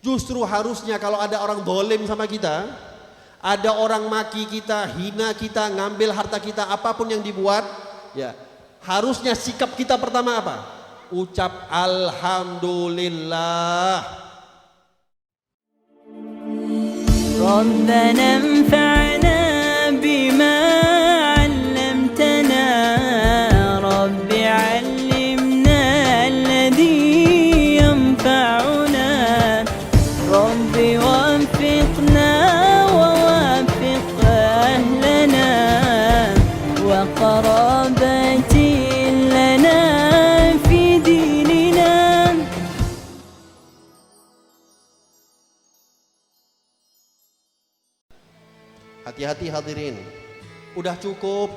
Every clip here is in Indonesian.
Justru harusnya kalau ada orang dolim sama kita, ada orang maki kita, hina kita, ngambil harta kita, apapun yang dibuat, ya harusnya sikap kita pertama apa? Ucap alhamdulillah. ربنا انفعنا بما علمتنا رب علمنا الذي ينفعنا رب وفقنا ووفق أهلنا وقرابتي لنا في ديننا. Hati-hati hadirin, udah cukup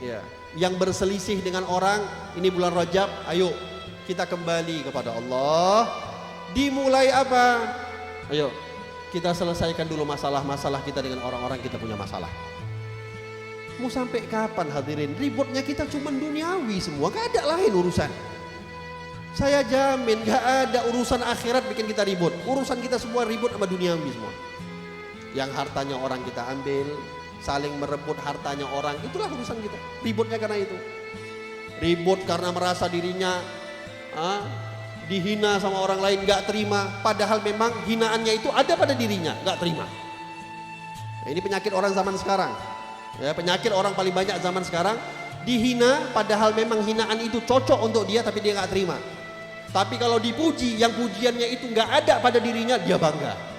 ya. Yang berselisih dengan orang, ini bulan Rajab, ayo kita kembali kepada Allah. Dimulai apa? Ayo kita selesaikan dulu masalah-masalah kita dengan orang-orang kita punya masalah. Mau sampai kapan hadirin? Ributnya kita cuma duniawi semua, gak ada lain urusan. Saya jamin gak ada urusan akhirat bikin kita ribut. Urusan kita semua ribut sama duniawi semua. Yang hartanya orang kita ambil, saling merebut hartanya orang, itulah urusan kita. Ributnya karena itu. Ribut karena merasa dirinya dihina sama orang lain, gak terima. Padahal memang hinaannya itu ada pada dirinya, gak terima. Nah, ini penyakit orang zaman sekarang. Ya, penyakit orang paling banyak zaman sekarang, dihina padahal memang hinaan itu cocok untuk dia tapi dia gak terima. Tapi kalau dipuji, yang pujiannya itu gak ada pada dirinya, dia bangga.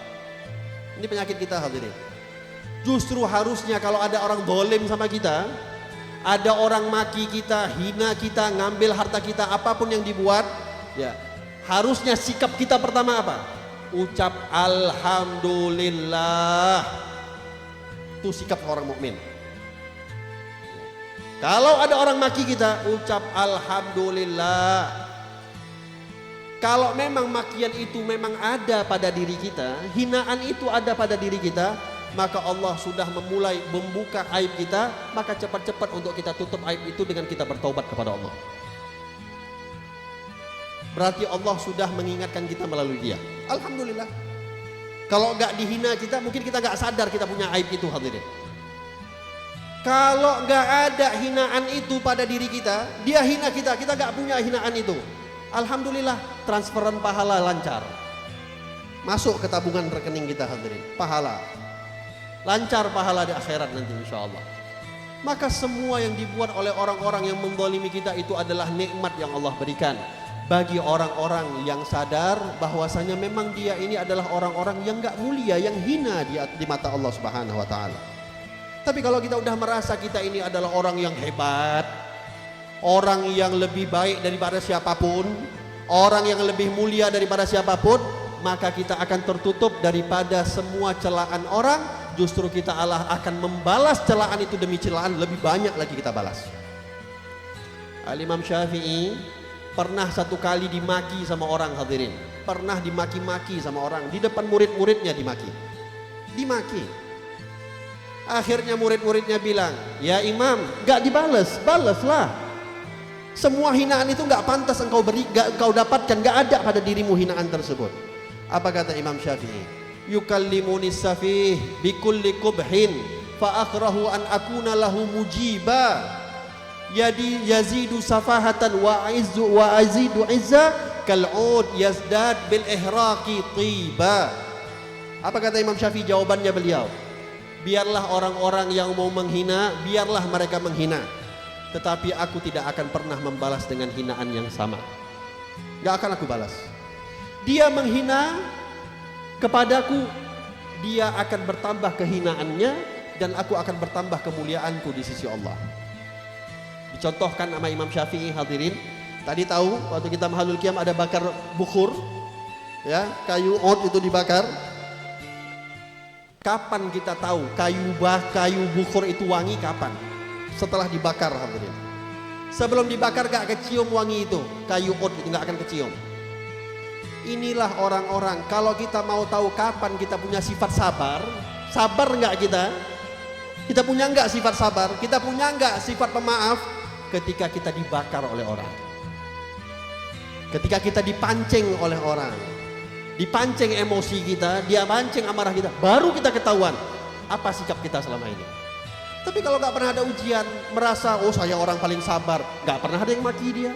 Ini penyakit kita hadirin. Justru harusnya kalau ada orang dolim sama kita, ada orang maki kita, hina kita, ngambil harta kita, apapun yang dibuat, ya harusnya sikap kita pertama apa? Ucap alhamdulillah. Itu sikap orang mukmin. Kalau ada orang maki kita, ucap alhamdulillah. Kalau memang makian itu memang ada pada diri kita, hinaan itu ada pada diri kita, maka Allah sudah memulai membuka aib kita, maka cepat-cepat untuk kita tutup aib itu dengan kita bertaubat kepada Allah. Berarti Allah sudah mengingatkan kita melalui dia. Alhamdulillah. Kalau enggak dihina kita, mungkin kita enggak sadar kita punya aib itu hadirin. Kalau enggak ada hinaan itu pada diri kita, dia hina kita, kita enggak punya hinaan itu. Alhamdulillah, transferan pahala lancar. Masuk ke tabungan rekening kita hadirin, pahala. Lancar pahala di akhirat nanti insya Allah. Maka semua yang dibuat oleh orang-orang yang menzalimi kita itu adalah nikmat yang Allah berikan bagi orang-orang yang sadar bahwasanya memang dia ini adalah orang-orang yang gak mulia, yang hina di mata Allah Subhanahu wa taala. Tapi kalau kita udah merasa kita ini adalah orang yang hebat, orang yang lebih baik daripada siapapun, orang yang lebih mulia daripada siapapun, maka kita akan tertutup daripada semua celaan orang. Justru kita Allah akan membalas celaan itu demi celaan, lebih banyak lagi kita balas. Al-Imam Syafi'i pernah satu kali dimaki sama orang hadirin, pernah dimaki-maki sama orang di depan murid-muridnya, dimaki. Akhirnya murid-muridnya bilang, ya Imam, gak dibales, balaslah. Semua hinaan itu gak pantas engkau beri, gak engkau dapatkan, gak ada pada dirimu hinaan tersebut. Apa kata Imam Syafi'i? Yukallimuni safih bikulli kubhin fa akrahu an akuna lahu mujiba. Yadi yazidu safahatan wa azidu izza kal'ud yazdad bil ihraqi tiba. Apa kata Imam Syafi'i? Jawabannya beliau, biarlah orang-orang yang mau menghina, biarlah mereka menghina, tetapi aku tidak akan pernah membalas dengan hinaan yang sama. Gak akan aku balas. Dia menghina kepadaku, dia akan bertambah kehinaannya dan aku akan bertambah kemuliaanku di sisi Allah. Dicontohkan sama Imam Syafi'i hadirin. Tadi tahu waktu kita mahalul qiyam ada bakar bukhur, ya, kayu od itu dibakar. Kapan kita tahu kayu bukhur itu wangi? Kapan? Setelah dibakar hadirin. Sebelum dibakar gak kecium wangi itu, kayu od itu gak akan kecium. Inilah orang-orang, kalau kita mau tahu kapan kita punya sifat sabar, sabar enggak kita? Kita punya enggak sifat sabar? Kita punya enggak sifat pemaaf? Ketika kita dibakar oleh orang, ketika kita dipancing oleh orang, dipancing emosi kita, dia pancing amarah kita, baru kita ketahuan apa sikap kita selama ini. Tapi kalau nggak pernah ada ujian, merasa oh saya orang paling sabar, nggak pernah ada yang maki dia.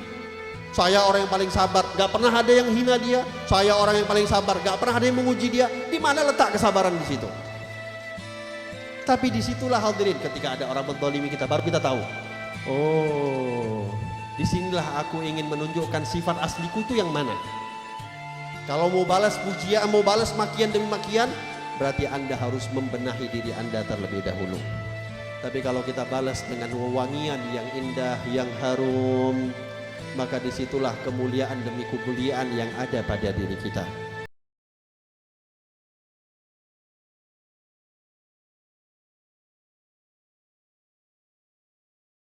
Saya orang yang paling sabar, nggak pernah ada yang hina dia. Saya orang yang paling sabar, nggak pernah ada yang menguji dia. Di mana letak kesabaran di situ? Tapi disitulah hadirin, ketika ada orang menzalimi kita, baru kita tahu. Oh, disinilah aku ingin menunjukkan sifat asliku itu yang mana. Kalau mau balas pujian, mau balas makian demi makian, berarti Anda harus membenahi diri Anda terlebih dahulu. Tapi kalau kita balas dengan wewangian yang indah, yang harum, maka disitulah kemuliaan demi kemuliaan yang ada pada diri kita.